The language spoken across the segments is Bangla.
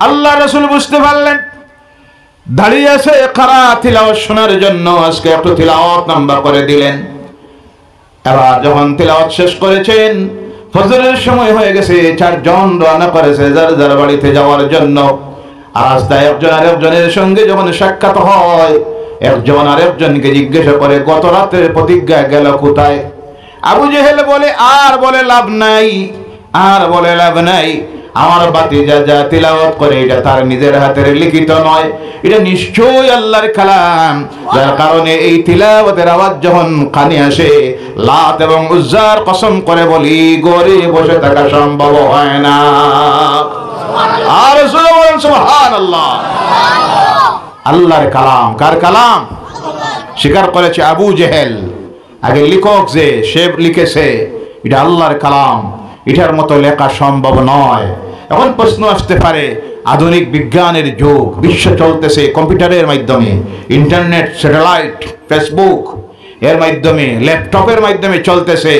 আল্লাহ রাসূল বুঝতে পারলেন দাঁড়িয়ে আছে কারা তিলাওয়াত শোনার জন্য, আজকে একটু তিলাওয়াত লম্বা করে দিলেন। এবার যখন তিলাওয়াত শেষ করেছেন, ফজরের সময় হয়ে গেছে, চারজন রওনা করেছে যার যার বাড়িতে যাওয়ার জন্য। আর রাস্তায় একজন আরেকজনের সঙ্গে যখন সাক্ষাৎ হয়, একজন আরেকজনকে জিজ্ঞাসা করে গত রাতের প্রতিজ্ঞা গেল কোথায়? আবু জেহেল বলে আর বলে লাভ নাই, আর বলে লাভ নাই। আমার ভাতিজা যা তিলাওয়াত করে এটা তার নিজের হাতের লিখিত নয়, এটা নিশ্চয়ই আল্লাহর কালাম, যার কারণে এই তিলাওয়াতের আওয়াজ যখন কানে আসে, লাত এবং উজ্জার কসম করে বলি গড়ে বসে থাকা সম্ভব হয় না। আর সুবহানাল্লাহ, আল্লাহর কালাম। কার কালাম? স্বীকার করেছে আবু জেহেল। আগে লেখক যে সে লিখেছে এটা আল্লাহর কালাম, এটার মতো লেখা সম্ভব নয়। এখন প্রশ্ন আসতে পারে, আধুনিক বিজ্ঞানের যুগ, বিশ্ব চলতেছে কম্পিউটারের মাধ্যমে, ইন্টারনেট, স্যাটেলাইট, ফেসবুক এর মাধ্যমে, ল্যাপটপের মাধ্যমে চলতেছে।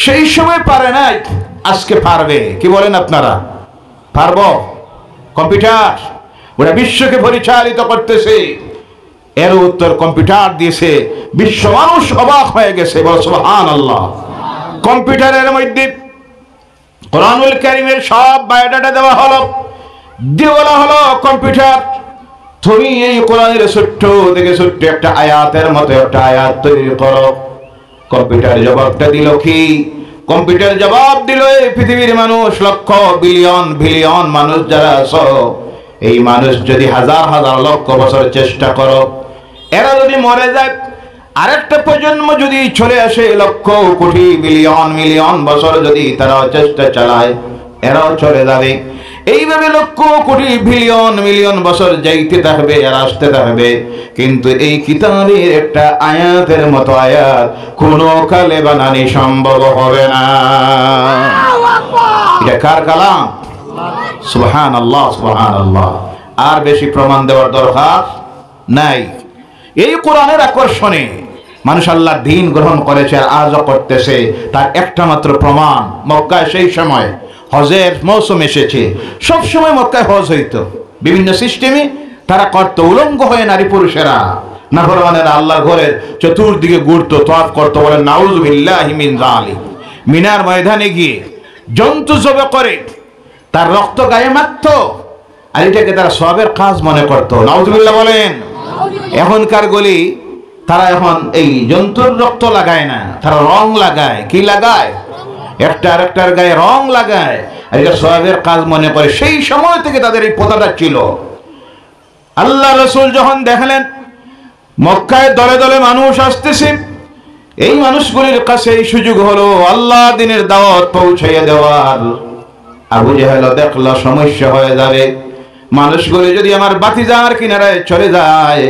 সেই সময় পারে নাই, আজকে পারবে। কি বলেন আপনারা? পারবো? কম্পিউটার ওরা বিশ্বকে পরিচালিত করতেছে। এর উত্তর কম্পিউটার দিয়েছে, বিশ্ব মানুষ অবাক হয়ে গেছে। বল সুবহানাল্লাহ। কম্পিউটারের মধ্যে কোরআনুল কারীমের সব বায়োডাটা দেওয়া হলো, দিয়ে বলা হলো কম্পিউটার তুমি এই কোরআনের ছোট্ট থেকে ছোট্ট একটা আয়াতের মতো একটা আয়াত তৈরি করো। কম্পিউটার জবাবটা দিল কি? কম্পিউটার জবাব দিল, এই পৃথিবীর মানুষ লক্ষ বিলিয়ন বিলিয়ন মানুষ যারা আছো, এই মানুষ যদি হাজার হাজার লক্ষ বছর চেষ্টা করো, এরা যদি মরে যায়, আরেকটা প্রজন্ম যদি চলে আসে, লক্ষ কোটি বিলিয়ন মিলিয়ন বছর যদি তারা চেষ্টা চালায়, এরাও চলে যাবে। এইভাবে লক্ষ কোটি বিলিয়ন মিলিয়ন বছর যাইতে থাকবে আর আসতে থাকবে, কিন্তু এই কিতাবের একটা আয়াতের মতো আয়াত কোনো কালে বানানি সম্ভব হবে না। এটা কার কালাম? সুবহানাল্লাহ, সুবহানাল্লাহ। আর বেশি প্রমাণ দেওয়ার দরকার নাই। এই কোরআনের আকর্ষণে মানুষ আল্লাহর দ্বীন গ্রহণ করেছে আর আজও করতেছে। তার একটা মাত্র প্রমাণ, মক্কায় সেই সময় হজের মৌসুম এসেছে, সব সময় মক্কায় হজ হইতো, বিভিন্ন সিস্টেমে তারা করতো। উলঙ্গ হয়ে নারী পুরুষেরা, নাফরমানেরা আল্লাহর ঘরের চতুর্দিকে ঘুরতো, তওয়াফ করতো। বলে নাউযুবিল্লাহি মিন যালিক। মিনার ময়দানে গিয়ে জন্তু জবে করে তার রক্ত গায়ে মাখতো, আর এটাকে তারা সওয়াবের কাজ মনে করতো। নাউযুবিল্লাহ বলেন। এখনকার গলি তারা এখন এই জন্তুর রক্ত লাগায় না, তারা রং লাগায়। কি লাগায়? একটা আরেকটার গায়ে রং লাগায়, আর এটা সওয়াবের কাজ মনে করে। সেই সময় থেকে তাদের এই প্রথাটা ছিল। আল্লাহ রাসূল যখন দেখলেন মক্কায় দলে দলে মানুষ আসতেছে, এই মানুষগুলির কাছে এই সুযোগ হলো আল্লাহ দ্বীনের দাওয়াত পৌঁছাইয়া দেওয়ার। আবু জেহেল দেখলো সমস্যা হয়ে যাবে, মানুষগুলি যদি আমার বাতিজার কিনারায় চলে যায়,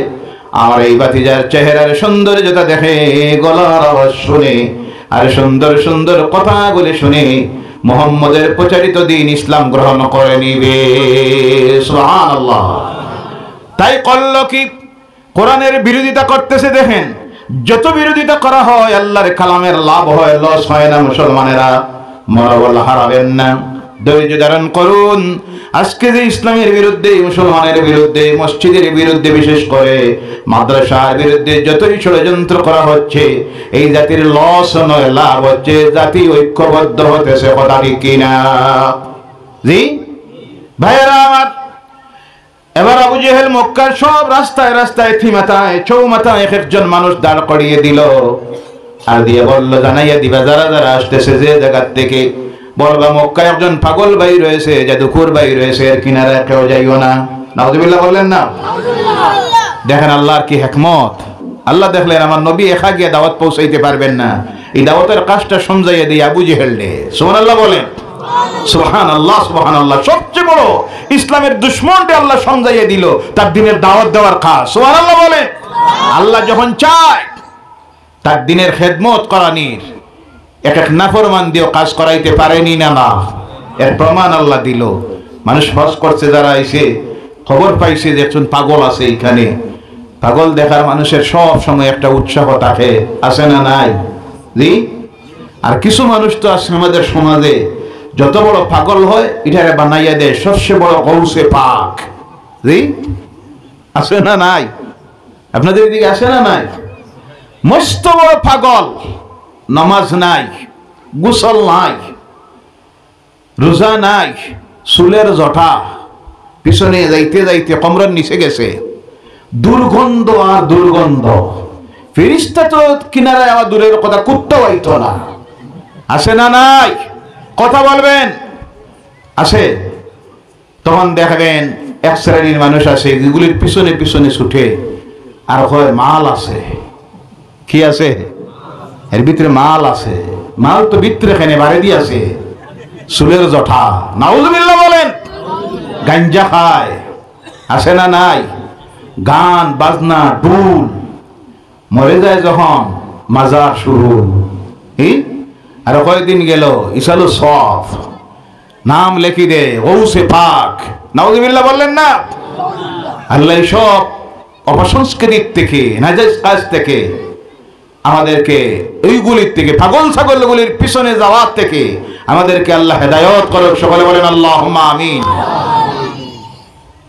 আর এই বাতিজার চেহারার সৌন্দর্যতা দেখে, গলার আওয়াজ শুনে, আর সুন্দর সুন্দর কথাগুলি শুনে মুহাম্মদের প্রচারিত দ্বীন ইসলাম গ্রহণ করে নিবে। সুবহানাল্লাহ। তাই করল কি? কোরআনের বিরোধিতা করতেছে। দেখেন, যত বিরোধিতা করা হয় আল্লাহর কালামের লাভ হয়, লস হয় না। মুসলমানেরা মনোবল হারাবেন না, ধৈর্য ধারণ করুন। আজকে যে ইসলামের বিরুদ্ধে, মুসলমানের বিরুদ্ধে, মসজিদের বিরুদ্ধে, বিশেষ করে মাদ্রাসার বিরুদ্ধে যতই ষড়যন্ত্র করা হচ্ছে, এই জাতির লস নয়, লাভ হচ্ছে। জাতি ঐক্যবদ্ধ হতেছে। কথা ঠিক কিনা? জি ভাইয়েরা আমার, এবার আবু জেহেল মক্কার সব রাস্তায় রাস্তায় থিমাতায় চৌমাথায় এক একজন মানুষ দাঁড় করিয়ে দিল, আর দিয়ে বলল জানাইয়া দিবা যারা যারা আসতেছে যে জায়গার থেকে, বলবা মক্কায় একজন পাগল ভাই রয়েছে, জাদুকর ভাই রয়েছে, এর কিনারে কেউ যাইও না। নাউযুবিল্লাহ বললেন না? দেখেন আল্লাহর কি হিকমত। আল্লাহ দেখলেন আমার নবী একা গিয়ে দাওয়াত পৌঁছাইতে পারবেন না, এই দাওয়াতের কাজটা সমঝাইয়া দিয়ে আবু জেহেল দে। সুবহানাল্লাহ বলেন। সুবহানাল্লাহ, সুবহানাল্লাহ। সবচেয়ে বড় ইসলামের দুশমনটা আল্লাহ সমঝাইয়া দিল তার দ্বীনের দাওয়াত দেওয়ার কাজ। সুবহানাল্লাহ বলেন। আল্লাহ যখন চায় তার দ্বীনের খেদমত করানির, এক এক নাফরমান দিয়েও কাজ করাইতে পারেনি না। না, এর প্রমাণ আল্লাহ দিল। মানুষ হজ করছে, যারা এসে খবর পাইছে যে একজন পাগল আছে এখানে, পাগল দেখার মানুষের সব সময় একটা উৎসাহ থাকে, আছে না নাই? জি। আর কিছু মানুষ তো আছে আমাদের সমাজে, যত বড় পাগল হয় এটারে বানাইয়া দেয় সবচেয়ে বড় গৌসে পাক। জি আছে না নাই? আপনাদের এদিকে আছে না নাই? মস্ত বড় পাগল, নামাজ নাই, গোসল নাই, রোজা নাই, চুলের জটা পিছনে যাইতে যাইতে কমরের নিচে গেছে, দুর্গন্ধ আর দুর্গন্ধ। ফেরেশতা তো কিনারায় আমার দূরের কথা, কুত্তা হইতো না। আছে না নাই? কথা বলবেন। আছে? তখন দেখাবেন এক শ্রেণীর মানুষ আছে এগুলির পিছনে পিছনে ছুটে আর হয় মাল আছে। কি আছে? এর ভিতরে মাল আছে। মাল তো ভিতরে এখানে বাড়ি দিয়ে আছে, চুলের জঠা। নাউজুবিল্লাহ বলেন। গাঞ্জা খায়। আছে না নাই? গান বাজনা ডুল, মরে যায় যখন মাজার শুরু। আর কয়েকদিন গেল ইসালু সফ নাম লেখি দে গৌসে পাক। নাউজুবিল্লাহ বললেন না? আল্লাহ সব অপসংস্কৃতির থেকে, নাজায়েজ কাজ থেকে আমাদেরকে, ওইগুলির থেকে, পাগল ছাগলগুলির পিছনে যাওয়ার থেকে আমাদেরকে আল্লাহ হেদায়েত করুক। সকলে বলেন আল্লাহুম্মা আমিন।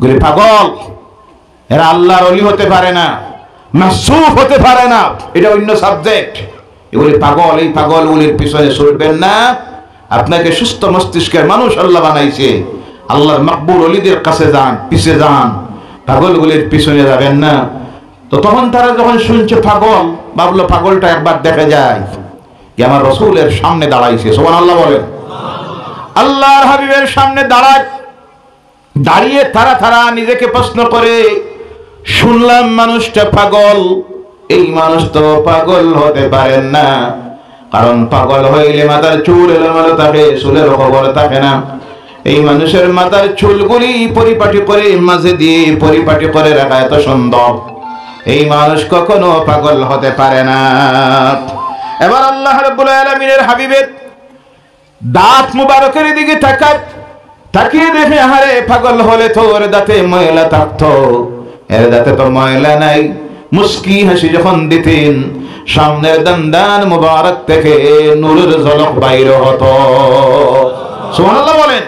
গুলি পাগল, এরা আল্লাহর ওলি হতে পারে না, মাসুফ হতে পারে না, এটা অন্য সাবজেক্ট। এগুলি পাগল, এই পাগলগুলির পিছনে ছুটবেন না। আপনাকে সুস্থ মস্তিষ্কের মানুষ আল্লাহ বানাইছে, আল্লাহর মাকবুল ওলিদের কাছে যান, পিছে যান, পাগলগুলির পিছনে যাবেন না। তো তখন তারা যখন শুনছে পাগল, ভাবলো পাগলটা একবার দেখে যায় যে আমার রসুলের সামনে দাঁড়াইছে। সুবহানাল্লাহ বলেন। আল্লাহর হাবিবের সামনে দাঁড়িয়ে তারা নিজেকে প্রশ্ন করে, শুনলাম মানুষটা পাগল, এই মানুষ তো পাগল হতে পারেন না, কারণ পাগল হইলে মাথার চুল এলোমেলো থাকে, চুলের খবর থাকে না। এই মানুষের মাথার চুলগুলি পরিপাটি করে মাঝে দিয়ে পরিপাটি করে রাখা এত সুন্দর, এই মানুষ কখনো পাগল হতে পারে না। এবার আল্লাহ রাব্বুল আলামিনের হাবিবের দাঁত মুবারকের দিকে তাকিয়ে দেখে, আরে পাগল হলে তো ওর দাঁতে ময়লা থাকতো, এর দাঁতে তো ময়লা নাই। মুস্কি হাসি যখন দিতেন, সামনের দান মুবারক থেকে নূরের ঝলক বাইর হতো। সুবহানাল্লাহ বলেন।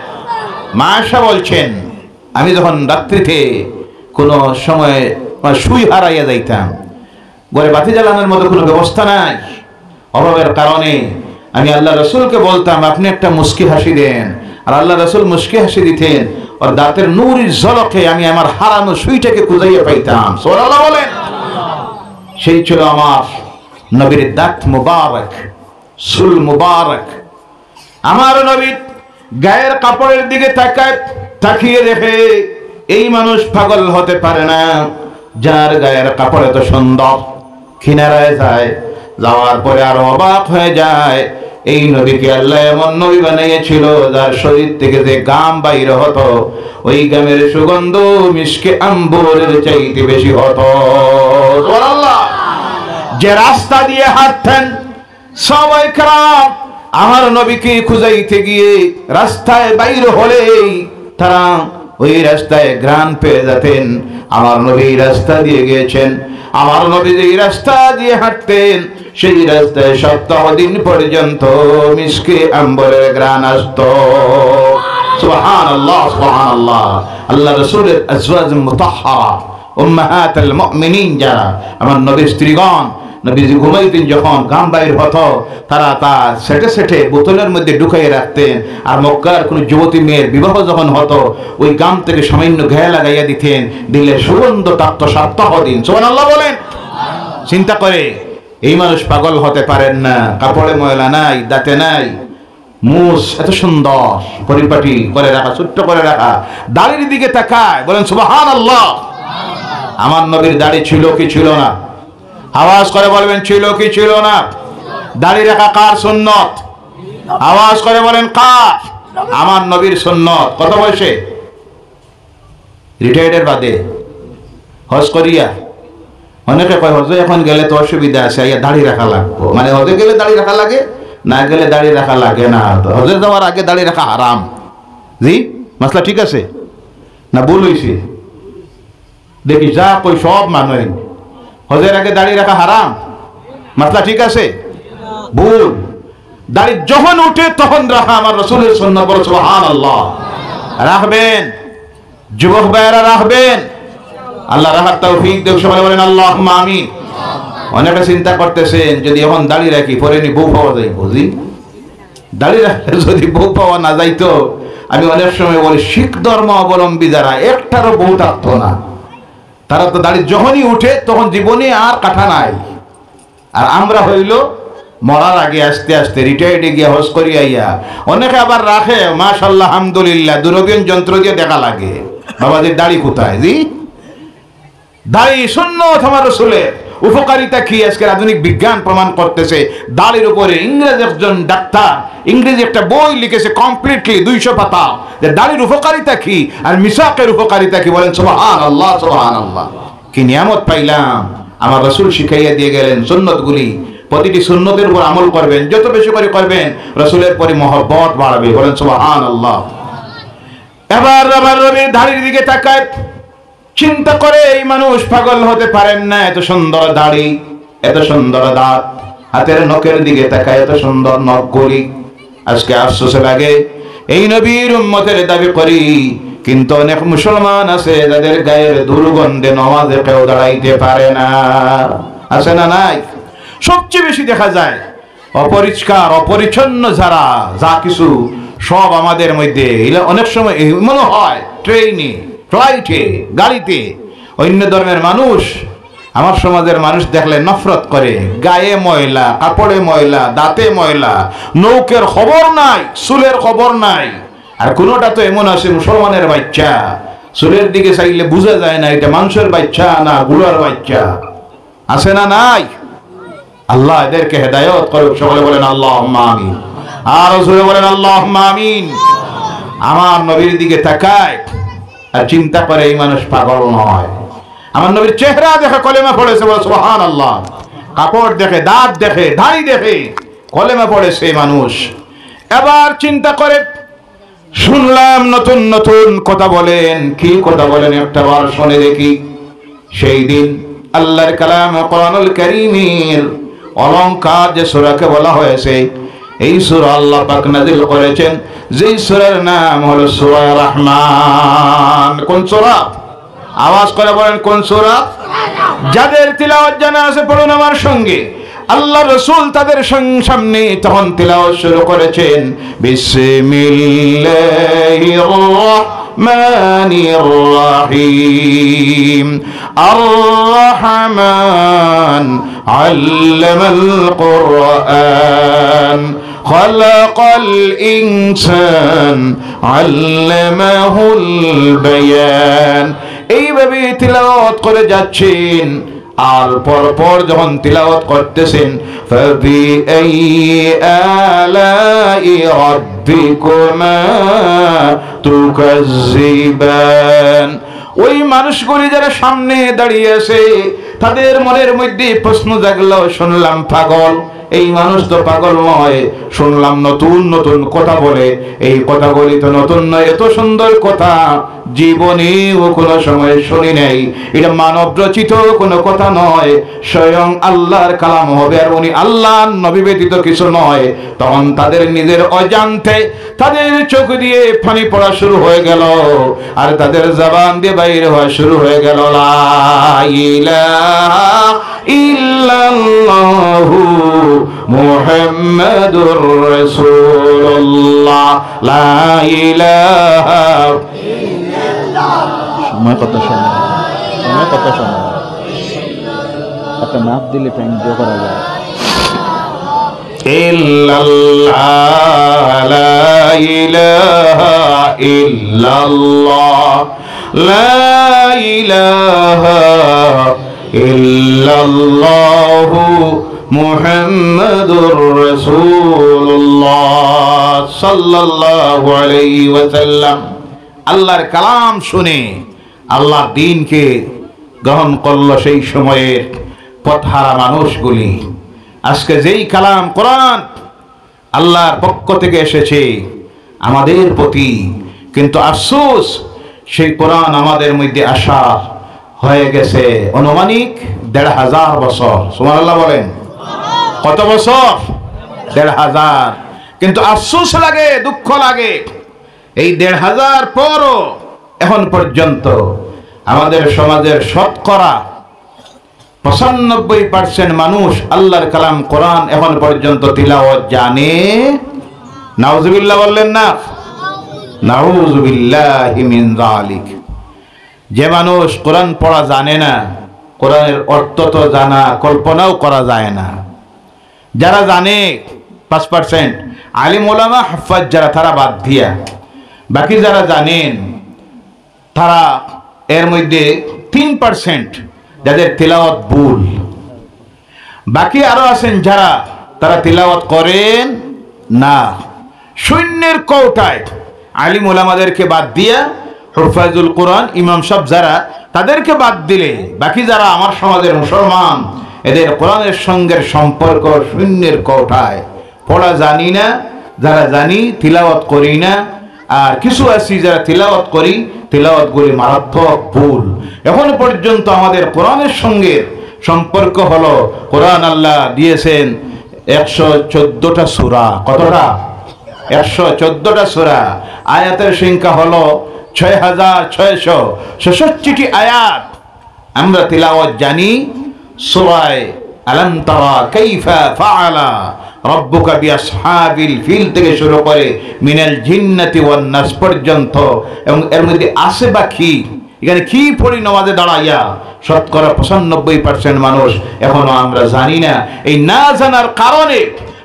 মা আয়েশা বলছেন, আমি যখন রাত্রিতে কোনো সময় সুই হারাইয়া যাইতাম, ঘরে বাতি জ্বালানোর মতো কোনো ব্যবস্থা নাই, অভাবের কারণে আমি আল্লাহ রসুলকে বলতাম আপনি একটা মুস্কি হাসি দেন, আর আল্লাহ রসুল মুস্কি হাসি দিতেন, আর দাঁতের নূরের ঝলকে আমি আমার হারানো সুইটাকে খুঁজাইয়া পাইতাম। সুবহানাল্লাহ বলেন। সেই ছিল আমার নবীর দাঁত মুবারক, চুল মুবারক। আমার নবীর গায়ের কাপড়ের দিকে তাকিয়ে দেখে, এই মানুষ পাগল হতে পারে না যার গায়ের কাপড় এত সুন্দর। কিনারায় যায়, যাওয়ার পরে আরো অবাক হয়ে যায়, এই নবীকে আল্লাহ এমন নবী বানিয়েছিল যার শরীর থেকে যে গাম বাইর হতো, ওই গামের সুগন্ধ মিশকে আম্বরের চাইতে বেশি হতো। সুবহানাল্লাহ। যে রাস্তা দিয়ে হাঁটতেন সবাই کرام আমার নবীকে খুঁজাইতে গিয়ে রাস্তায় বাইর হলেই তারা ওই রাস্তায় ঘ্রাণ পেয়ে যেতেন, আমার নবী রাস্তা দিয়ে গিয়েছেন। আমার নবী যে রাস্তা দিয়ে হাঁটতেন, সেই রাস্তায় সপ্তাহ দিন পর্যন্ত মিশকে আম্বরের ঘ্রাণ আসতো। সুবহানাল্লাহ, সুবহানাল্লাহ। আল্লাহ রাসূলের আজওয়াজ মুতাহহারা, উম্মাহাতুল মুমিনিন, যারা আমার নবীর স্ত্রীগণ, নবীজি ঘুমাইতেন যখন গাম বাইর হতো, তারা তা সেটে সেটে বোতলের মধ্যে ঢুকাইয়ে রাখতেন। আর মক্কার কোন যুবতী মেয়ের বিবাহ যখন হতো, ওই গাম থেকে সামান্য ঘায়ে লাগাইয়া দিতেন, দিলে সুগন্ধ থাকতো সপ্তাহ দিন। সুবহানাল্লাহ বলেন। চিন্তা করে, এই মানুষ পাগল হতে পারেন না, কাপড়ে ময়লা নাই, দাঁতে নাই, মুছ এত সুন্দর পরিপাটি করে রাখা, ছোট্ট করে রাখা, দাড়ির দিকে তাকায়, বলেন সুবহানাল্লাহ। আমার নবীর দাড়ি ছিল কি ছিল না? আওয়াজ করে বলবেন, ছিল কি ছিল না? দাড়ি রাখা কার সুন্নত? আওয়াজ করে বলেন কার? আমার নবীর সুন্নত। কত বয়সে? রিটায়ার্ডের বাদে, হজ করিয়া। অনেকে কয় হজে এখন গেলে তো অসুবিধা আছে, দাড়ি রাখা লাগবে, মানে হজে গেলে দাড়ি রাখা লাগে, না গেলে দাড়ি রাখা লাগে না। হজে যাওয়ার আগে দাড়ি রাখা হারাম। জি মাসলা ঠিক আছে না ভুল হইছে? দেখি যা কই সব মানুষ, হজের আগে দাড়ি রাখা হারাম, মাসলা ঠিক আছে? ভুল। দাড়ি যখন উঠে তখন রাখা আমার রাসূলের সুন্নাত, বলো সুবহানাল্লাহ। রাখবেন যুবক ভাইয়েরা, রাখবেন। আল্লাহ রাখার তৌফিক দেখ, সবাই বলেন আল্লাহুম্মা আমিন। অনেকে চিন্তা করতেছেন যদি এখন দাড়ি রাখি পরে নি বউ পাওয়া যায়, বুঝি দাড়ি রাখলে যদি বউ পাওয়া না যাইতো, আমি অনেক সময় বলি শিখ ধর্ম অবলম্বী যারা একটারও বউ থাকতো না, তারা তো দাড়ি যখনই উঠে তখন জীবনে আর কাঠা নাই। আর আমরা হইল মরার আগে আস্তে আস্তে রিটায়ার্ডে গিয়ে হজ করি আইয়া, অনেকে আবার রাখে মাশাআল্লাহ আলহামদুলিল্লাহ, দূরবীন যন্ত্র দিয়ে দেখা লাগে বাবাদের দাড়ি কোথায়। জি দাড়ি সুন্নাত আমার রাসূলের। উপকারিতা কি আজকের আধুনিক বিজ্ঞান প্রমাণ করতেছে। দাড়ির উপরে ইংরেজ একজন ডাক্তার ইংরেজি একটা বই লিখেছে কমপ্লিটলি 200 পাতা, যে দাড়ির উপকারিতা কি আর মিসাকের উপকারিতা কি। বলেন সুবহানাল্লাহ সুবহানাল্লাহ। কি নিয়ামত পাইলাম, আমার রাসূল শিখাইয়া দিয়ে গেলেন সুন্নতগুলি। প্রতিটি সুন্নতের উপর আমল করবেন, যত বেশি করে করবেন রাসূলের পরে মহব্বত বাড়বে। বলেন সুবহানাল্লাহ। এবার আমার নবীর দাড়ির দিকে তাকায়, চিন্তা করে এই মানুষ পাগল হতে পারেন না, এত সুন্দর দাড়ি, এত সুন্দর দাঁত, হাতের নখের দিকে তাকায় এত সুন্দর নখগুলি। আজকে আফসোস লাগে এই নবীর উম্মতের দাবি করি, কিন্তু অনেক মুসলমান আছে যাদের গায়ের দুর্গন্ধে নামাজে কেউ দাঁড়াইতে পারে না। আছে না নাই? সবচেয়ে বেশি দেখা যায় অপরিষ্কার অপরিচ্ছন্ন যারা, যা কিছু সব আমাদের মধ্যে। অনেক সময় মনে হয় ট্রেনে, ফ্লাইটে, গাড়িতে অন্য ধর্মের মানুষ আমার সমাজের মানুষ দেখলে নফরত করে। গায়ে ময়লা, কাপড়ে ময়লা, দাঁতে ময়লা, নৌকের খবর নাই, চুলের খবর নাই। আর কোনোটা তো এমন আছে মুসলমানের বাচ্চা, চুলের দিকে চাইলে বোঝা যায় না এটা মানুষের বাচ্চা না গুলার বাচ্চা। আছে না নাই? আল্লাহ এদেরকে হেদায়েত করুক। সকলে বলেন আল্লাহুম্মা আমিন। আর রাসূল বলেন আল্লাহুম্মা আমিন। আমার নবীর দিকে তাকায় আর চিন্তা করে এই মানুষ পাগল নয়। আমার নবীর চেহারা দেখে কলেমা পড়েছে, বলে সুবহানাল্লাহ। কাপড় দেখে, দাঁত দেখে, দাড়ি দেখে কলেমা পড়েছে মানুষ। এবার চিন্তা করে শুনলাম নতুন নতুন কথা বলেন। কি কথা বলেন একটা বার শুনে দেখি। সেই দিন আল্লাহর কালাম কোরআনুল কারীমের অলংকার যে সূরাকে বলা হয়েছে, এই সূরা আল্লাহ পাক নাযিল করেছেন, যেই সূরার নাম হলো সূরা রহমান। কোন সূরা? আওয়াজ করে বলেন কোন সূরা? যাদের তিলাওয়াত জানা আছে পড়ুন আমার সঙ্গে। আল্লাহ রাসূল তাদের সামনে তখন তিলাওয়াত শুরু করেছেন, বিসমিল্লাহির রাহমানির রাহিম। আর রহমান আল্লামাল কুরআন খালাকাল ইনসান আল্লামাহুল বায়ান। এইভাবে তিলাওয়াত করে যাচ্ছেন। আর পরপর যখন তিলাওয়াত করতেছেন, ফাবি আইয়ি আলাই রাব্বিকুমা তুকাজ্জিবান। ওই মানুষগুলি যারা সামনে দাঁড়িয়ে আছে তাদের মনের মধ্যে প্রশ্ন জাগলো, শুনলাম পাগল, এই মানুষ তো পাগল নয়, শুনলাম নতুন নতুন কথা বলে, এই কথাগুলি তো নতুন নয়, এত সুন্দর কথা জীবনেও কোনো সময় শুনি নাই। এটা মানব রচিত কোনো কথা নয়, স্বয়ং আল্লাহর কালাম হবে, আর উনি আল্লাহর নবী ব্যতীত কিছু নয়। তখন তাদের নিজের অজান্তে তাদের চোখ দিয়ে পানি পড়া শুরু হয়ে গেল, আর তাদের জবান দিয়ে বাইর হওয়া শুরু হয়ে গেল, লা ইলাহা ইল্লাল্লাহু মুহাম্মাদুর রাসূলুল্লাহ, লা ইলাহা ইল্লাল্লাহ। সময় কত সময়, সময় কত সময়, একটা মাপ দিলে টাইম দিয়ে করা যায়। ইল্লাল্লাহ, লা ইলাহা ইল্লাল্লাহ, লা ইলাহা ইল্লাল্লাহু মুহাম্মাদুর রাসূলুল্লাহ সাল্লাল্লাহু আলাইহি ওয়াসাল্লাম। আল্লাহর কালাম শুনে আল্লাহর দ্বীনকে গ্রহণ করলো সেই সময়ের পথহারা মানুষগুলি। আজকে যেই কালাম কোরআন আল্লাহর পক্ষ থেকে এসেছে আমাদের প্রতি, কিন্তু আফসোস সেই কোরআন আমাদের মধ্যে আসা হয়ে গেছে অনুমানিক ১৫০০ বছর। সুবহানাল্লাহ বলেন। কত বছর? 1,500। কিন্তু আফসোস লাগে, দুঃখ লাগে, এই 1,500 পরও এখন পর্যন্ত আমাদের সমাজের শতকরা 95% মানুষ আল্লাহর কালাম কোরআন এখন পর্যন্ত তিলাওয়াত জানে। নাউজুবিল্লাহ বললেন না? নাউজুবিল্লাহি মিন যালিক। যে মানুষ কোরআন পড়া জানে না, কোরআনের অর্থ তো জানা কল্পনাও করা যায় না। যারা জানে 5%, আলিম ওলামা হাফাজ যারা, তারা বাদ দিয়া বাকি যারা জানেন তারা এর মধ্যে 3% যাদের তিলাওয়াত ভুল। বাকি আরো আছেন যারা তারা তিলাওয়াত করেন না। শূন্যের কৌটায় আলিম ওলামাদেরকে বাদ দিয়া হুফাজুল কোরআন ইমাম সাহেব যারা, তাদেরকে বাদ দিলে বাকি যারা আমার সমাজের মুসলমান, এদের কোরআনের সঙ্গে সম্পর্ক শূন্যের কৌটায়। পড়া জানি না, যারা জানি তিলাওয়াত করি না, আর কিছু আছি যারা তিলাওয়াত করি, তিলাওয়াতগুলি মারাত্মক ভুল। এখন পর্যন্ত আমাদের কোরআনের সঙ্গে সম্পর্ক হলো, কোরআন আল্লাহ দিয়েছেন 114টা সূরা। কতটা? 114টা সূরা। আয়াতের সংখ্যা হলো 6666টি আয়াত। আমরা তিলাওয়াত জানি সূরা আলাম তারা কাইফা ফাআলা রব্বুকা বিআসহাবিল ফিল থেকে শুরু করে মিনাল জিন্নাতি ওয়ান নাস পর্যন্ত, এবং এর মধ্যে আছে বাকি এখানে কি পড়ি নামাজে দাঁড়াইয়া, শতকরা 95% মানুষ এখনো আমরা জানি না। এই না জানার কারণে,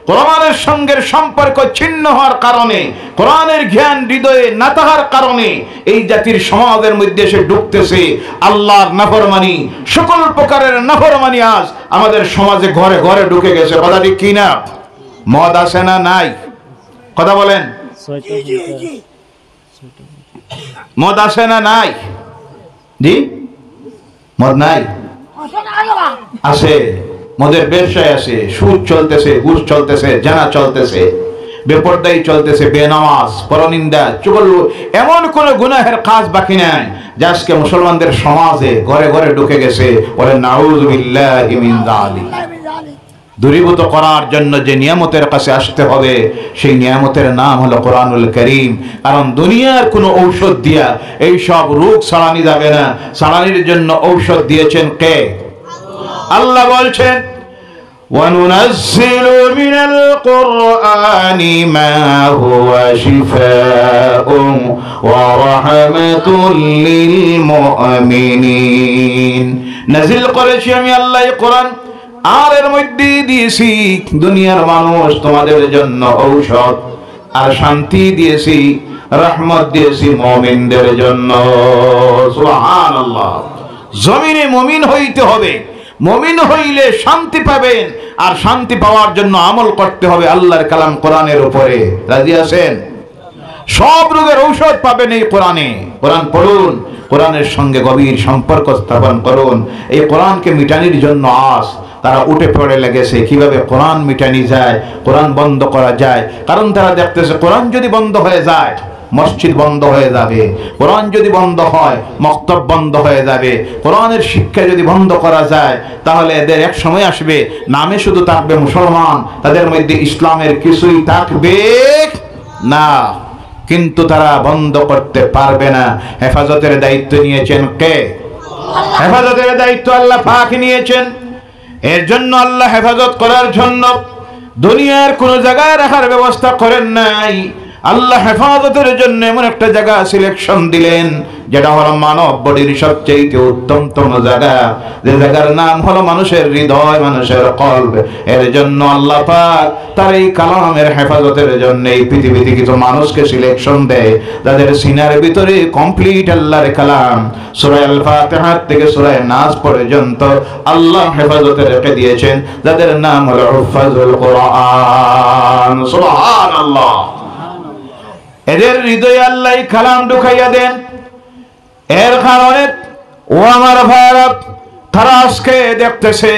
কোরআনের সঙ্গে সম্পর্ক ছিন্ন হওয়ার কারণে, কোরআনের জ্ঞান হৃদয়ে না থাকার কারণে এই জাতির সমাজের মধ্যে এসে ঢুকতেছে আল্লাহর নাফরমানি, সকল প্রকারের নাফরমানি আজ আমাদের সমাজে ঘরে ঘরে ঢুকে গেছে। কথা ঠিক কি না? মদ আছে না নাই? কথা বলেন। মদ আছে না নাই? জি, মদ নাই? আছে। মদের ব্যবসায় আছে, সুদ চলতেছে, ঘুষ চলতেছে, জানা চলতেছে, বেপরদাই চলতেছে, বেনামাজ, পরনিন্দা, চুগল, এমন কোন গুনাহের কাজ বাকি নাই যা আজকে মুসলমানদের সমাজে ঘরে ঘরে ঢুকে গেছে। বলে নাউযুবিল্লাহি মিন যালিক। দূরীভূত করার জন্য যে নিয়ামতের কাছে আসতে হবে, সেই নিয়ামতের নাম হলো কোরআনুল কারীম। কারণ দুনিয়ার কোনো ঔষধ দিয়া এই সব রোগ সারানি যাবে না। সারানির জন্য ঔষধ দিয়েছেন কে? আল্লাহ বলছেন وَنُنَزِّلُ مِنَ الْقُرْآنِ مَا هُوَ شِفَاءٌ وَرَحْمَةٌ لِلْمُؤْمِنِينَ। নাযিল করেছি আমি আল্লাহ কোরআন, আর এর মধ্যে দিয়েছি দুনিয়ার মানুষ তোমাদের জন্য ঔষধ, আর শান্তি দিয়েছি, রহমত দিয়েছি মুমিনদের জন্য। সুবহানাল্লাহ। জমিনে মুমিন হইতে হবে, মুমিন হইলে শান্তি পাবেন, আর শান্তি পাওয়ার জন্য আমল করতে হবে আল্লাহর কালাম কোরআনের উপরে। রাজি আছেন? সব রোগের ঔষধ পাবেন এই কোরআনে। কোরআন পড়ুন, কোরআনের সঙ্গে গভীর সম্পর্ক স্থাপন করুন। এই কোরআনকে মিটানির জন্য আজ তারা উঠে পড়ে লেগেছে কিভাবে কোরআন মিটানি যায়, কোরআন বন্ধ করা যায়। কারণ তারা দেখতেছে কোরআন যদি বন্ধ হয়ে যায় মসজিদ বন্ধ হয়ে যাবে, কোরআন যদি বন্ধ হয় মক্তব বন্ধ হয়ে যাবে, কোরআনের শিক্ষা যদি বন্ধ করা যায় তাহলে এদের এক সময় আসবে নামে শুধু থাকবে মুসলমান, তাদের মধ্যে ইসলামের কিছুই থাকবে না। কিন্তু তারা বন্ধ করতে পারবে না। হেফাজতের দায়িত্ব নিয়েছেন কে? হেফাজতের দায়িত্ব আল্লাহ পাক নিয়েছেন। এর জন্য আল্লাহ হেফাজত করার জন্য দুনিয়ার কোন জায়গায় রাখার ব্যবস্থা করেন নাই। আল্লাহ হেফাজতের জন্য এমন একটা জায়গা সিলেকশন দিলেন যেটা হলো মানব বডির সবচেয়ে উত্তমতম জায়গা, যে জায়গার নাম হলো মানুষের হৃদয়, মানুষের কলব। এর জন্য আল্লাহ পাক তার এই কালামের হেফাজতের জন্য এই পৃথিবীতে কিছু মানুষকে সিলেকশন দেয় যাদের সিনার ভিতরে কমপ্লিট আল্লাহর কালাম সূরা আল ফাতিহা থেকে সূরা নাস পর্যন্ত আল্লাহ হেফাজতে রেখে দিয়েছেন, যাদের নাম হলো হুফাজুল কোরআন। সুবহানাল্লাহ। এদের হৃদয়ে আল্লাহ কালাম ঢুকাইয়া দেন। এর কারণে ও আমার ভাইরা, তারা আজকে দেখতেছে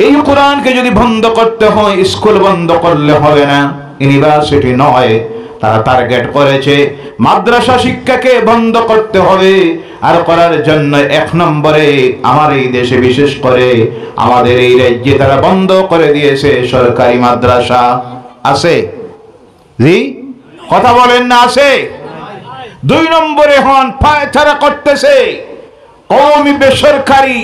এই কোরআনকে যদি বন্ধ করতে হয়, স্কুল বন্ধ করলে হবে না, ইউনিভার্সিটি নয়, তারা টার্গেট করেছে মাদ্রাসা শিক্ষাকে বন্ধ করতে হবে। আর করার জন্য 1 নম্বরে আমার এই দেশে বিশেষ করে আমাদের এই রাজ্যে তারা বন্ধ করে দিয়েছে সরকারি মাদ্রাসা। আছে জি কথা বলেন না আছে? 2 নম্বরে হন পায়তারা করতেছে কওমি বেসরকারি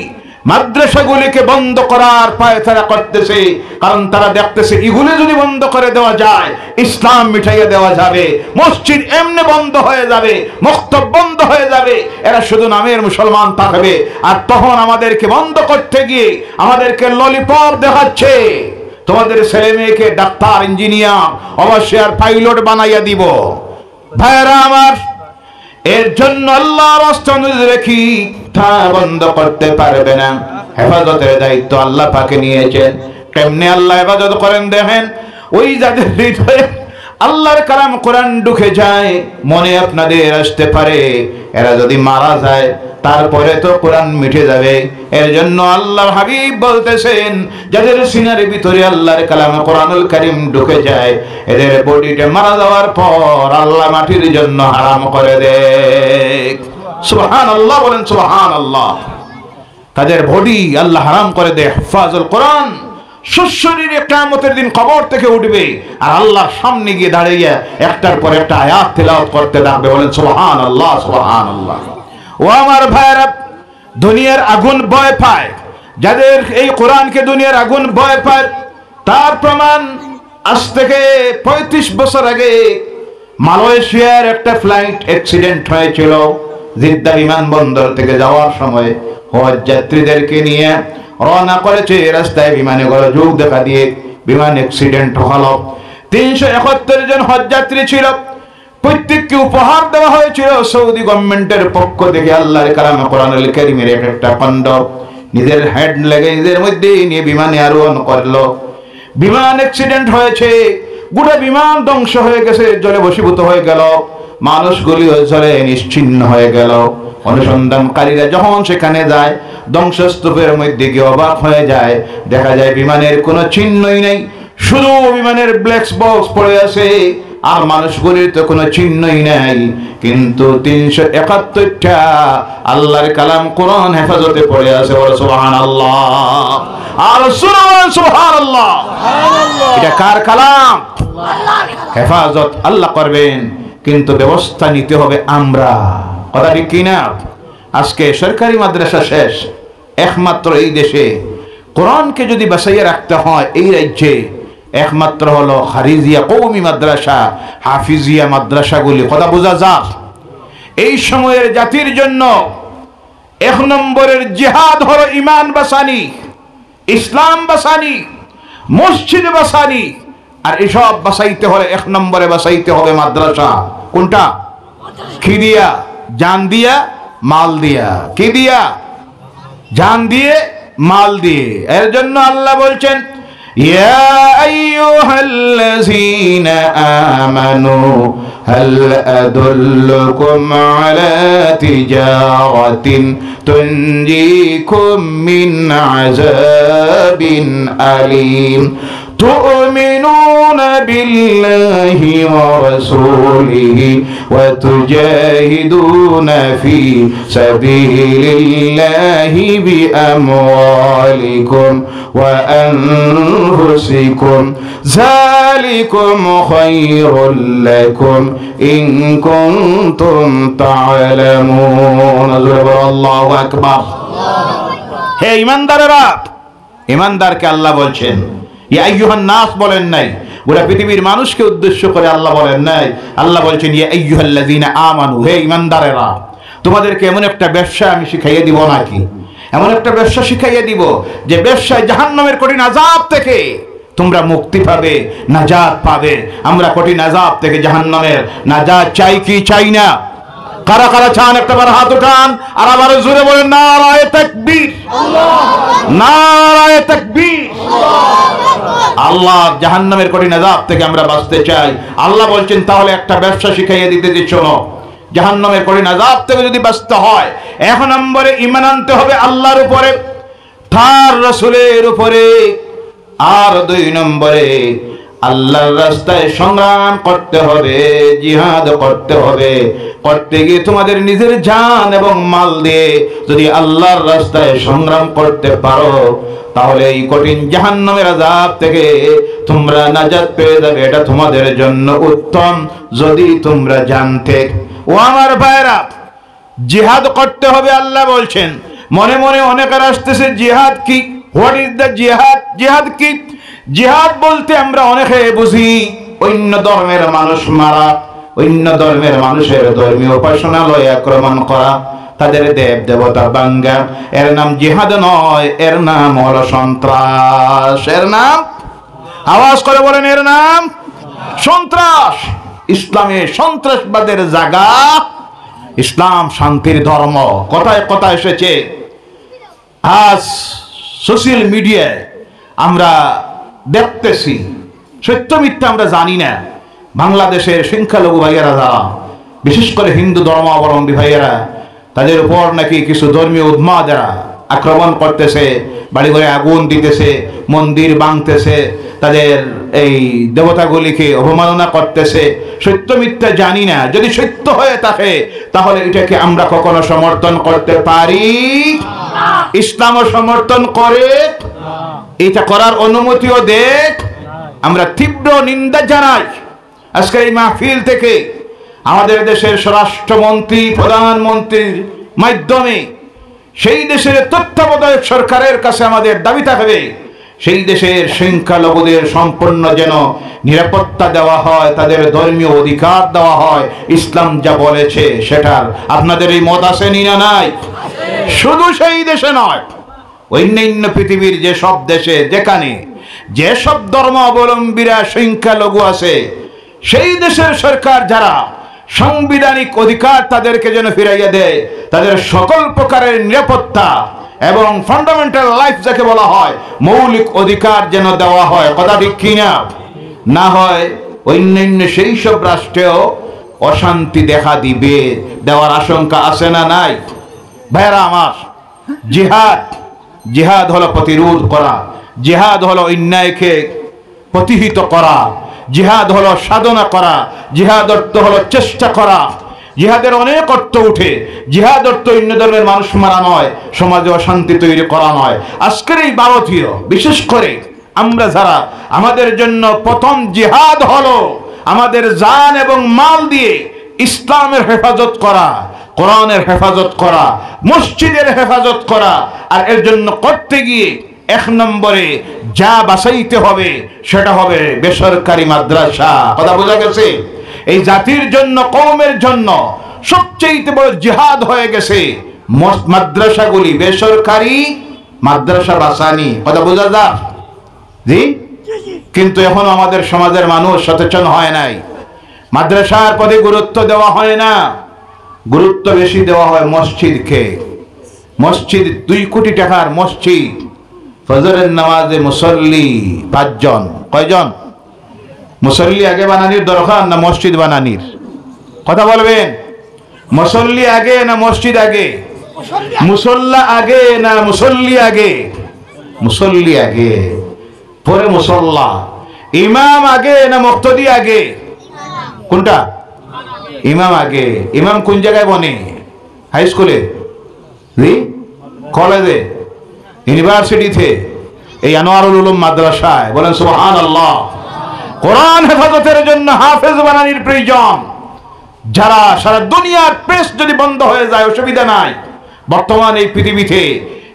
মাদ্রাসাগুলিকে বন্ধ করার পায়তারা করতেছে। কারণ তারা দেখতেছে এগুলি যদি বন্ধ করে দেওয়া যায় ইসলাম মিটাইয়া দেওয়া যাবে, মসজিদ এমনি বন্ধ হয়ে যাবে, মক্তব বন্ধ হয়ে যাবে, এরা শুধু নামের মুসলমান থাকবে। আর তখন আমাদেরকে বন্ধ করতে গিয়ে আমাদেরকে ললিপপ দেখাচ্ছে, তোমাদের ছেলে মেয়েকে ডাক্তার, ইঞ্জিনিয়ার, অবশ্যই আর পাইলট বানাইয়া দিব। ভাইরা আমার, এর জন্য আল্লাহর রাস্তা রেখি তা বন্ধ করতে পারবে না। হেফাজতের দায়িত্ব আল্লাহ পাকে নিয়েছেন। কেমনে আল্লাহ হেফাজত করেন দেখেন, ওই যাদের হৃদয়ে আল্লাহর কালাম কোরআন ঢুকে যায়, মনে আপনাদের আসতে পারে এরা যদি মারা যায় তারপরে তো কোরআন মিটে যাবে। এর জন্য আল্লাহর হাবিব বলতেছেন যাদের সিনার ভিতরে আল্লাহর কালাম কোরআনুল কারীম ঢুকে যায় এদের বডিটা মারা যাওয়ার পর আল্লাহ মাটির জন্য হারাম করে দেয়। সুবহানাল্লাহ বলেন সুবহানাল্লাহ। তাদের বডি আল্লাহ হারাম করে দেয়। হিফাজুল কোরআন সুশরীরে কিয়ামতের দিন কবর থেকে উঠবে আর আল্লাহর সামনে গিয়ে দাঁড়িয়ে একটার পর একটা আয়াত তেলাওয়াত করতে থাকবে। বলেন সুবহানাল্লাহ সুবহানাল্লাহ। ও আমার ভাইরা, দুনিয়ার আগুন ভয় পায়, যাদের এই কোরআনকে দুনিয়ার আগুন ভয় পায় তার প্রমাণ আজ থেকে 35 বছর আগে মালয়েশিয়ার একটা ফ্লাইট অ্যাক্সিডেন্ট হয়েছিল। জিদ্দা বিমানবন্দর থেকে যাওয়ার সময় হজ যাত্রীদেরকে নিয়ে রওনা করেছে, রাস্তায় বিমানে যোগ দেখা দিয়ে বিমান অ্যাক্সিডেন্ট হলো। 371 জন হজ যাত্রী ছিল, প্রত্যেককে উপহার দেওয়া হয়েছিল সৌদি গভর্নমেন্টের পক্ষ থেকে আল্লাহর কালাম কোরআনুল কারীমের একটা খণ্ড। নিজের হেড লেগে নিজের মধ্যে নিয়ে বিমানে আরোহণ করলো। বিমান অ্যাক্সিডেন্ট হয়েছে, গোটা বিমান ধ্বংস হয়ে গেছে, জলে বশীভূত হয়ে গেল, মানুষগুলি জলে নিশ্চিহ্ন হয়ে গেল। অনুসন্ধানকারীরা যখন সেখানে যায় ধ্বংসস্তূপের মধ্যে গিয়ে অবাক হয়ে যায়, দেখা যায় বিমানের কোনো চিহ্নই নেই, শুধু বিমানের ব্ল্যাক বক্স পড়ে আছে আর মানুষগুলির তো কোনো চিহ্নই নাই। কিন্তু 371টা আল্লাহর কালাম কোরআন হেফাজতে পড়ে আছে। সুবহানাল্লাহ আর সুবহানাল্লাহ। এটা কার কালাম? হেফাজত আল্লাহ করবেন, কিন্তু ব্যবস্থা নিতে হবে আমরা। কথা ঠিক কিনা? আজকে সরকারি মাদ্রাসা শেষ, একমাত্র এই দেশে কোরআনকে যদি বাঁচাইয়া রাখতে হয় এই রাজ্যে একমাত্র হলো খারিজিয়া কওমি মাদ্রাসা, হাফিজিয়া মাদ্রাসাগুলি। কথা বোঝা যাক, এই সময়ের জাতির জন্য 1 নম্বরের জিহাদ হলো ঈমান বাঁচানি, ইসলাম বাঁচানি, মসজিদ বাঁচানি। আর এসব বাঁচাইতে হলে 1 নম্বরে বাঁচাইতে হবে মাদ্রাসা। কোনটা? কি দিয়া? জান দিয়া, মাল দিয়া। কি দিয়া? জান দিয়ে, মাল দিয়ে। এর জন্য আল্লাহ বলছেন ইয়া আইয়ুহাল্লাযীনা আমানু হাল আদুল্লুকুম আলা তিজারাতিন তুনজিকুম মিন আযাবিন আলীম تؤمنون بالله ورسوله وتجاهدون في سبيل الله بأموالكم وأنفسكم ذلكم خير لكم إن كنتم تعلمون الله أكبر। হে ঈমানদারেরা, ঈমানদারকে আল্লাহ বলছেন ইয়া আইয়ুহান নাস বলেন নাই, গোটা পৃথিবীর মানুষকে উদ্দেশ্য করে আল্লাহ বলেন নাই। আল্লাহ বলছেন ইয়া আইয়ুহাল্লাযীনা আমানু, হে ঈমানদারেরা, তোমাদেরকে এমন একটা ব্যবসা আমি শিখাইয়ে দিব নাকি, এমন একটা ব্যবসা শিখাইয়ে দিব যে ব্যবসায় জাহান্নামের কঠিন আযাব থেকে তোমরা মুক্তি পাবে, নাজাত পাবে। আমরা কঠিন আযাব থেকে জাহান্নামের নাজাত চাই কি চাই না? কারা কারা চান একবার হাত উঠান আর আবার জোরে বলেন নারায়ে তাকবীর, নারায়ে তাকবীর। আল্লাহ জাহান্নামের কঠিন আযাব থেকে আমরা বাঁচতে চাই। আল্লাহ বলছেন তাহলে একটা ব্যবসা শিখাইয়ে দিতে যে শোনো, জাহান্নামের কঠিন আযাব থেকে যদি বাঁচতে হয় 1 নম্বরে ঈমান আনতে হবে আল্লাহর উপরে, তার রাসূলের উপরে। আর 2 নম্বরে আল্লাহর রাস্তায় সংগ্রাম করতে হবে, জিহাদ করতে হবে। করতে গিয়ে তোমাদের নিজের জান এবং মাল দিয়ে যদি আল্লাহর রাস্তায় সংগ্রাম করতে পারো, তাহলে এই কঠিন জাহান্নামের আযাব থেকে তোমরা নাজাত পেয়ে যাবে। এটা তোমাদের জন্য উত্তম যদি তোমরা জানতে। ও আমার ভাইরা, জিহাদ করতে হবে আল্লাহ বলছেন। মনে মনে অনেকের আসতেছে জিহাদ কি, হোয়াট ইজ দ্য জিহাদ? জিহাদ কি? জিহাদ বলতে আমরা অনেকে বুঝি অন্য ধর্মের মানুষ মারা, অন্য ধর্মের মানুষের ধর্মীয় উপাসনালয় আক্রমণ করা, তাদের দেব দেবতা ভাঙ্গা। এর নাম জিহাদ নয়, এর নাম হলো সন্ত্রাস। এর নাম, আওয়াজ করে বলেন, এর নাম সন্ত্রাস। ইসলামে সন্ত্রাসবাদের জায়গা, ইসলাম শান্তির ধর্ম। কথায় কথা এসেছে। আজ সোশ্যাল মিডিয়ায় আমরা দেখতেছি, সত্য মিথ্যা আমরা জানি না, বাংলাদেশের সংখ্যালঘু ভাইয়েরা যারা, বিশেষ করে হিন্দু ধর্মাবলম্বী ভাইয়েরা, তাদের উপর নাকি কিছু ধর্মীয় উন্মাদেরা আক্রমণ করতেছে, বাড়ি ঘরে আগুন দিতেছে, মন্দির ভাঙতেছে, তাদের এই দেবতাগুলিকে অবমাননা করতেছে। সত্য মিথ্যা জানি না, যদি সত্য হয়ে থাকে তাহলে এটাকে আমরা কখনো সমর্থন করতে পারি? ইসলামও সমর্থন করে, এটা করার অনুমতিও দেখ। আমরা তীব্র নিন্দা জানাই। আজকে এই মাহফিল থেকে আমাদের দেশের স্বরাষ্ট্রমন্ত্রী, প্রধানমন্ত্রীর মাধ্যমে সেই দেশের তত্ত্বাবধায়ক সরকারের কাছে আমাদের দাবি থাকবে, সেই দেশের সংখ্যালঘুদের সম্পূর্ণ যেন নিরাপত্তা দেওয়া হয়, তাদের ধর্মীয় অধিকার দেওয়া হয়। ইসলাম যা বলেছে সেটার আপনাদের এই মত আছে না নাই? শুধু সেই দেশে নয়, অন্যান্য পৃথিবীর যেসব দেশে, যেখানে যেসব ধর্ম অবলম্বীরা সংখ্যালঘু আছে, সেই দেশের সরকার যারা সাংবিধানিক অধিকার তাদেরকে যেন ফিরাইয়া দেয়, তাদের সকল প্রকারের নিরাপত্তা এবং ফান্ডামেন্টাল লাইফ যাকে বলা হয়, মৌলিক অধিকার যেন দেওয়া হয়। কথা ঠিক কিনা? না হয় অন্যান্য সেই সব রাষ্ট্রেও অশান্তি দেখা দিবে, দেওয়ার আশঙ্কা আছে না নাই? ভাইরা আমার, জিহাদ, জিহাদ হলো প্রতিরোধ করা, জিহাদ হলো অন্যায়কে প্রতিহিত করা, জিহাদ হলো সাধনা করা, জিহাদ অর্থ হলো চেষ্টা করা। জিহাদের অনেক অর্থ উঠে। জিহাদ অর্থ অন্য ধর্মের মানুষ মারা নয়, সমাজে অশান্তি তৈরি করা নয়। আজকের এই ভারতীয়, বিশেষ করে আমরা যারা, আমাদের জন্য প্রথম জিহাদ হলো আমাদের জান এবং মাল দিয়ে ইসলামের হেফাজত করা, কোরআনের হেফাজত করা, মসজিদের হেফাজত করা। আর এর জন্য করতে গিয়ে এক নম্বরে যা বাঁচাইতে হবে সেটা হবে বেসরকারি মাদ্রাসা। কথা বোঝা গেছে? এই জাতির জন্য, কওমের জন্য সবচেয়ে বড় জিহাদ হয়ে গেছে মাদ্রাসাগুলি, বেসরকারি মাদ্রাসা বাঁচানি। কথা বোঝা যা? জি। কিন্তু এখন আমাদের সমাজের মানুষ সচেতন হয় নাই। মাদ্রাসার প্রতি গুরুত্ব দেওয়া হয় না, গুরুত্ব বেশি দেওয়া হয় মসজিদকে। মসজিদ 2 কোটি টাকার মসজিদ, ফজরের নামাজে মুসল্লি 5 জন। কয়জন? মুসল্লি আগে বানানির দরকার না মসজিদ বানানির? কথা বলবেন। মুসল্লি আগে না মসজিদ আগে? মুসল্লা আগে না মুসল্লি আগে? মুসল্লি আগে, পরে মুসল্লা। ইমাম আগে না মুক্তদি আগে? কোনটা? ইমাম আগে। ইমাম কোন জায়গায় বনে? হাই স্কুলে, কলেজে, ইউনিভার্সিটিতে, এই আনোয়ারুল উলুম মাদ্রাসায়। বলেন সুবহানাল্লাহ। কোরআন হেফাজতের জন্য হাফেজ বানানির প্রয়োজন। যারা সারা দুনিয়ার প্রেস যদি বন্ধ হয়ে যায় অসুবিধা নাই। বর্তমান এই পৃথিবীতে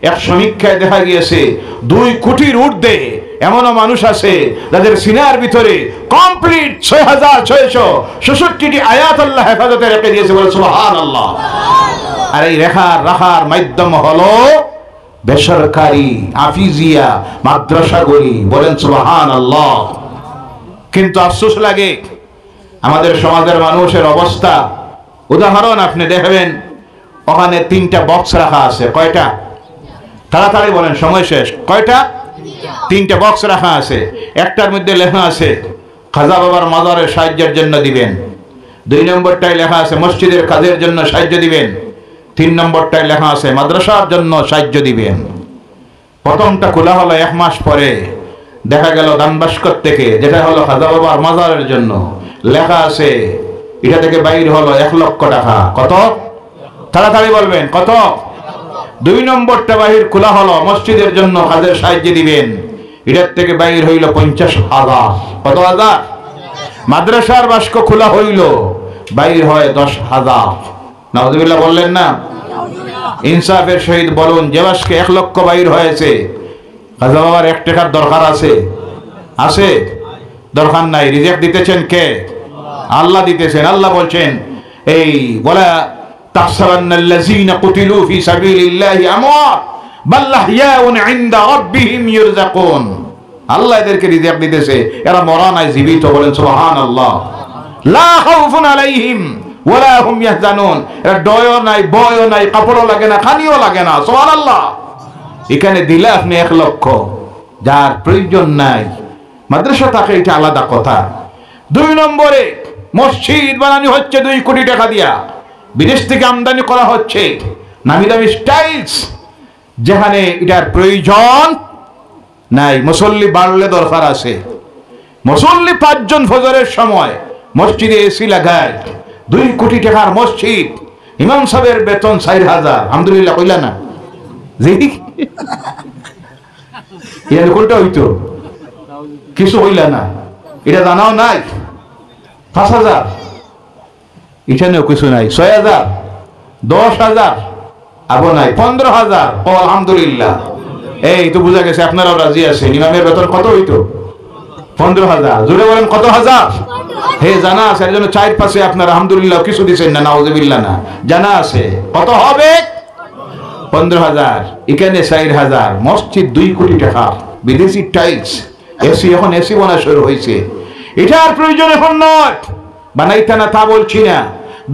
এক সমীক্ষায় দেখা গিয়েছে 2 কোটির ঊর্ধ্বে এমনও মানুষ আছে যাদের সিনার ভিতরে কমপ্লিট 6666টি আয়াত আল্লাহ হেফাজতে রেখে দিয়েছে। বলে সুবহানাল্লাহ। আর এই রাখার মাধ্যম হলো বেসরকারি হাফিজিয়া মাদ্রাসাগুলি। বলেন সুবহানাল্লাহ। কিন্তু আফসোস লাগে আমাদের সমাজের মানুষের অবস্থা। উদাহরণ আপনি দেখবেন, ওখানে 3টা বক্স রাখা আছে। কয়টা? তাড়াতাড়ি বলেন, সময় শেষ। কয়টা? 3টা বক্স রাখা আছে। একটার মধ্যে লেখা আছে খাজা বাবার মাজারের সাহায্যের জন্য দিবেন। 2 নম্বরটায় লেখা আছে মসজিদের কাজের জন্য সাহায্য দিবেন। 3 নম্বরটায় লেখা আছে মাদ্রাসার জন্য সাহায্য দিবেন। প্রথমটা খোলা হলো 1 মাস পরে, দেখা গেল দানবাস্কর থেকে, যেটা হলো খাজা বাবার মাজারের জন্য, লেখা আছে এটা থেকে বাইর হলো 1 লক্ষ টাকা। কত? তাড়াতাড়ি বলবেন কত? 2 নম্বরটা বাহির খোলা হলো মসজিদের জন্য কাজের সাহায্য দিবেন, এটার থেকে বাইর হইল 50,000। কত হাজার? মাদ্রাসার বাস্ক খোলা হইল, বাইর হয় 10,000। নাউজুবিল্লাহ বললেন না? ইনসাফের সহিত বলুন, যে বাস্কে 1 লক্ষ বাইর হয়েছে, খাজা বাবার 1 টাকার দরকার আছে? আছে? দরকার নাই। রিজেক্ট দিতেছেন কে? আল্লাহ দিতেছেন। আল্লাহ বলছেন এই বলা তাহসাবান্নাল্লাযীনা কুতিলু ফি সাবিলিল্লাহি আমওয়াত বাল আহইয়াউন ইনদা রাব্বিহিম ইরযাকুন। আল্লাহ এদেরকে রিজেক্ট দিতেছে, এরা মরা নাই, জীবিত। বলেন সুবহানাল্লাহ। লা খাউফুন আলাইহিম ওয়ালা হুম ইয়াহজানুন। এরা ডয়ও নাই, বয়ও নাই, কাপড়ও লাগে না, খানিও লাগে না। সুবহানাল্লাহ। এখানে দিলে আপনি 1 লক্ষ, যার প্রয়োজন নাই মাদ্রাসা থাকে, এটা আলাদা কথা। 2 নম্বরে মসজিদ বানানো হচ্ছে 2 কোটি টাকা দিয়া, বিদেশ থেকে আমদানি করা হচ্ছে নামি দামি স্টাইলস, যেখানে এটার প্রয়োজন নাই। মুসল্লি বাড়লে দরকার আছে। মুসল্লি 5 জন ফজরের সময় মসজিদে এসি লাগায়, 2 কোটি টাকার মসজিদ, ইমাম সাহেবের বেতন 4,000। আলহামদুলিল্লাহ কইলা না? জি, এর কোনটা হইতো? কিছু হইলা না, এটা জানাও নাই। 5,000, এখানেও কিছু নাই। 6,000, 10,000, আবো নাই 15,000। আলহামদুলিল্লাহ। এই তো বুঝা গেছে আপনারাও রাজি আছেন। ইমামের বেতন কত হইতো? 15,000। জোরে বলেন কত হাজার? হে জানা আছে, এর জন্য 4 পাশে আপনারা আলহামদুলিল্লাহ কিছু দিচ্ছেন না, নাউজুবিল্লাহ না। জানা আছে কত হবে? 15,000। এখানে 4,000। মসজিদ 2 কোটি টাকা, বিদেশি টাইলস, এসি। এখন এসি বানা শুরু হয়েছে। এটার প্রয়োজন এখন নয়, বানাইতে না তা বলছি না,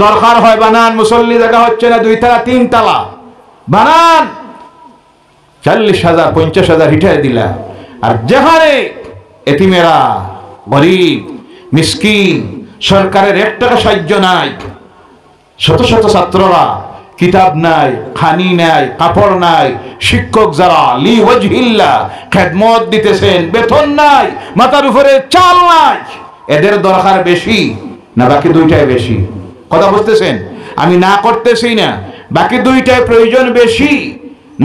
দরকার হয় বানান। মুসল্লি জায়গা হচ্ছে না 2 তালা 3 তালা, বানান। 40,000 50,000 হিটায় দিলা। আর যেখানে এতিমেরা, গরিব, মিসকিন, সরকারের 1 টাকা সাহায্য নাই, শত শত ছাত্ররা কিতাব নাই, খানি নাই, কাপড় নাই, শিক্ষক যারা লি ওয়াজহিল্লাহ খেদমত দিতেছেন, বেতন নাই, মাথার উপরে চাল নাই, এদের দরকার বেশি না বাকি 2টাই বেশি? কথা বুঝতেছেন? আমি না করতেছি না, বাকি 2টাই প্রয়োজন বেশি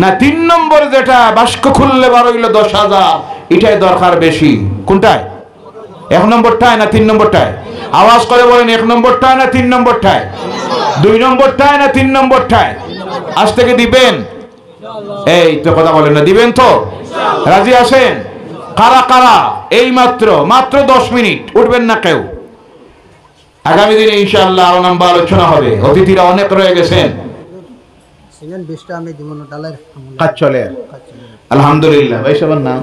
না 3 নম্বর যেটা বাস্ক খুললে বার হইল 10,000, এটাই দরকার বেশি? কোনটায়? 1 নম্বরটায় না 3 নম্বরটায়? আওয়াজ করে বলেন, 1 নম্বরটায় না 3 নম্বরটায়? 2 নম্বরটায় না 3 নম্বরটায়? আজ থেকে দিবেন? এই তো কথা বলেন না, দিবেন তো? রাজি আছেন? কারা কারা? এই মাত্র 10 মিনিট, উঠবেন না কেউ। আগামী দিনে ইনশাআল্লাহ আরো লম্বা আলোচনা হবে। অতিথিরা অনেক রয়ে গেছেন। কাজ চলে আলহামদুলিল্লাহ। ভাই সবার নাম?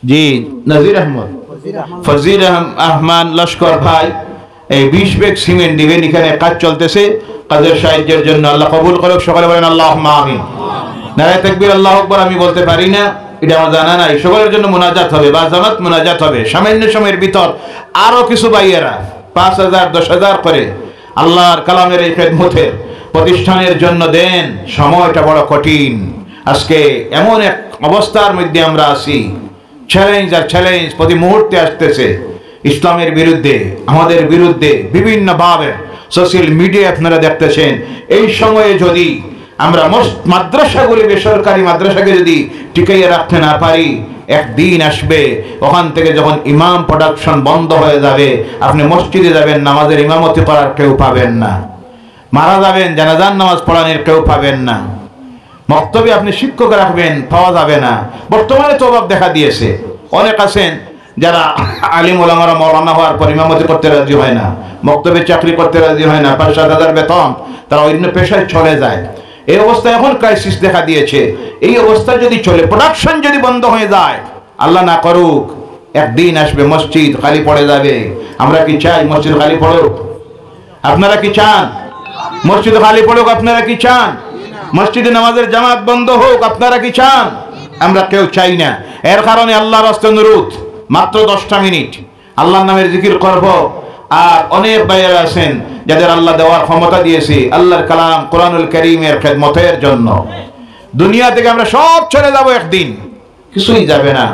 জি, নাজির আহমদ, ফজির আহমান লস্কর ভাই। এই 20 ব্যাগ সিমেন্ট দিবেন, এখানে কাজ চলতেছে। কাজের সাহায্যের জন্য আল্লাহ কবুল করুক। সকলে বলেন আল্লাহুম্মা আমিন। নারায়ে তাকবীর, আল্লাহু আকবার। আমি বলতে পারি না, এটা আমার জানা নাই। সকলের জন্য মুনাজাত হবে বা জামাত মুনাজাত হবে। সামান্য সময়ের ভিতর আরো কিছু ভাইয়েরা 5,000 10,000 করে আল্লাহর কালামের এই খেদমতের প্রতিষ্ঠানের জন্য দেন। সময়টা বড় কঠিন। আজকে এমন এক অবস্থার মধ্যে আমরা আছি, চ্যালেঞ্জ আর চ্যালেঞ্জ প্রতি মুহূর্তে আসতেছে। ইসলামের বিরুদ্ধে, আমাদের বিরুদ্ধে বিভিন্ন ভাবে সোশ্যাল মিডিয়া আপনারা দেখতেছেন। এই সময়ে যদি আমরা মাদ্রাসাগুলি, বেসরকারি মাদ্রাসাকে যদি টিকাইয়ে রাখতে না পারি, একদিন আসবে ওখান থেকে যখন ইমাম প্রোডাকশন বন্ধ হয়ে যাবে, আপনি মসজিদে যাবেন, নামাজের ইমামতি করার কেউ পাবেন না। মারা যাবেন, জানাজার নামাজ পড়ানোর কেউ পাবেন না। মক্তবে আপনি শিক্ষক রাখবেন, পাওয়া যাবে না। বর্তমানে তো অভাব দেখা দিয়েছে। অনেক আছেন যারা আলিম ওলামারা মওলানা হওয়ার পর ইমামতি করতে রাজি হয় না, মক্তবে চাকরি করতে রাজি হয় না, 5-7 বেতন, তারা অন্য পেশায় চলে যায়। এই অবস্থা এখন ক্রাইসিস দেখা দিয়েছে। এই অবস্থা যদি চলে, প্রোডাকশন যদি বন্ধ হয়ে যায়, আল্লাহ না করুক, একদিন আসবে মসজিদ খালি পড়ে যাবে। আমরা কি চাই মসজিদ খালি পড়ুক? আপনারা কি চান মসজিদ খালি পড়ুক? আপনারা কি চান মসজিদে নামাজের জামাত বন্ধ হোক? আপনারা কি চান? আমরা কেউ চাই না। এর কারণে আল্লাহর রাস্তায় অনুরোধ, মাত্র 10টা মিনিট আল্লাহর নামের জিকির করব। আর অনেক ভাইয়েরা আছেন যাদের আল্লাহ দেওয়ার ক্ষমতা দিয়েছে আল্লাহর কালাম কোরআনুল কারীমের খেদমতের জন্য। দুনিয়া থেকে আমরা সব ছেড়ে যাব, একদিন কিছুই যাবে না।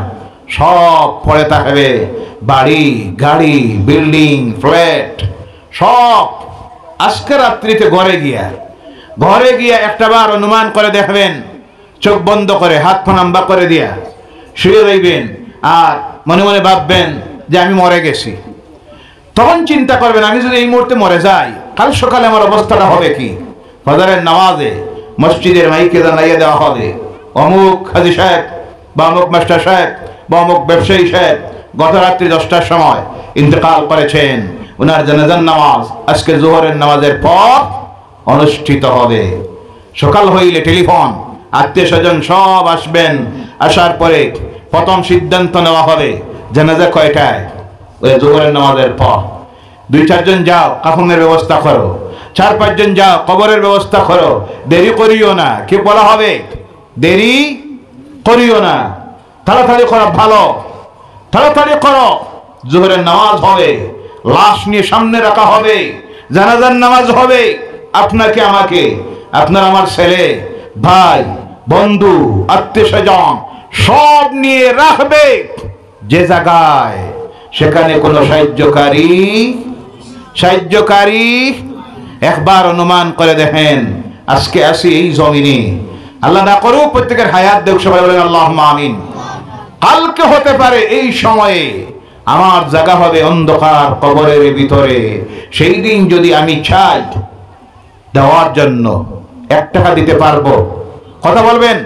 সব পড়ে থাকবে, বাড়ি গাড়ি বিল্ডিং ফ্ল্যাট সব। আজকে রাত্রিতে ঘরে গিয়া একটাবার অনুমান করে দেখবেন, চোখ বন্ধ করে হাত পা লম্বা করে দিয়া শুয়ে রইবেন আর মনে মনে ভাববেন যে আমি মরে গেছি। তখন চিন্তা করবেন আমি যদি এই মুহূর্তে মরে যাই, কাল সকালে আমার অবস্থাটা হবে কি? ফজরের নামাজে মসজিদের মাইকে জানাইয়া দেওয়া হবে, অমুক হাজী সাহেব বা অমুক মাস্টার সাহেব বা অমুক ব্যবসায়ী সাহেব গত রাত্রি 10টার সময় ইন্তেকাল করেছেন, ওনার জানাজার নামাজ আজকে জোহরের নামাজের পর অনুষ্ঠিত হবে। সকাল হইলে টেলিফোন, আত্মীয় স্বজন সব আসবেন। আসার পরে প্রথম সিদ্ধান্ত নেওয়া হবে জানাজা কয়টায়? ওই জোহরের নামাজের পর। 2-4 জন যাও কাফনের ব্যবস্থা করো, 4-5 জন যাও কবরের ব্যবস্থা করো, দেরি করিও না। কি বলা হবে? দেরি করিও না, তাড়াতাড়ি করো, ভালো তাড়াতাড়ি করো। জোহরের নামাজ হবে, লাশ নিয়ে সামনে রাখা হবে, জানাজার নামাজ হবে। আপনাকে আমাকে, আপনার আমার ছেলে ভাই বন্ধু আত্মীয় স্বজন সব নিয়ে রাখবে যে জায়গায়, সেখানে কোনো সাহায্যকারী একবার অনুমান করে দেখেন। আজকে আসি এই জমিনে, আল্লাহ না করুক প্রত্যেকের হায়াত দেখ, সবাই বলেন আল্লাহুম্মা আমিন। কালকে হতে পারে এই সময়ে আমার জায়গা হবে অন্ধকার কবরের ভিতরে। সেই দিন যদি আমি চাই দেওয়ার জন্য 1 টাকা দিতে পারবো? কথা বলবেন।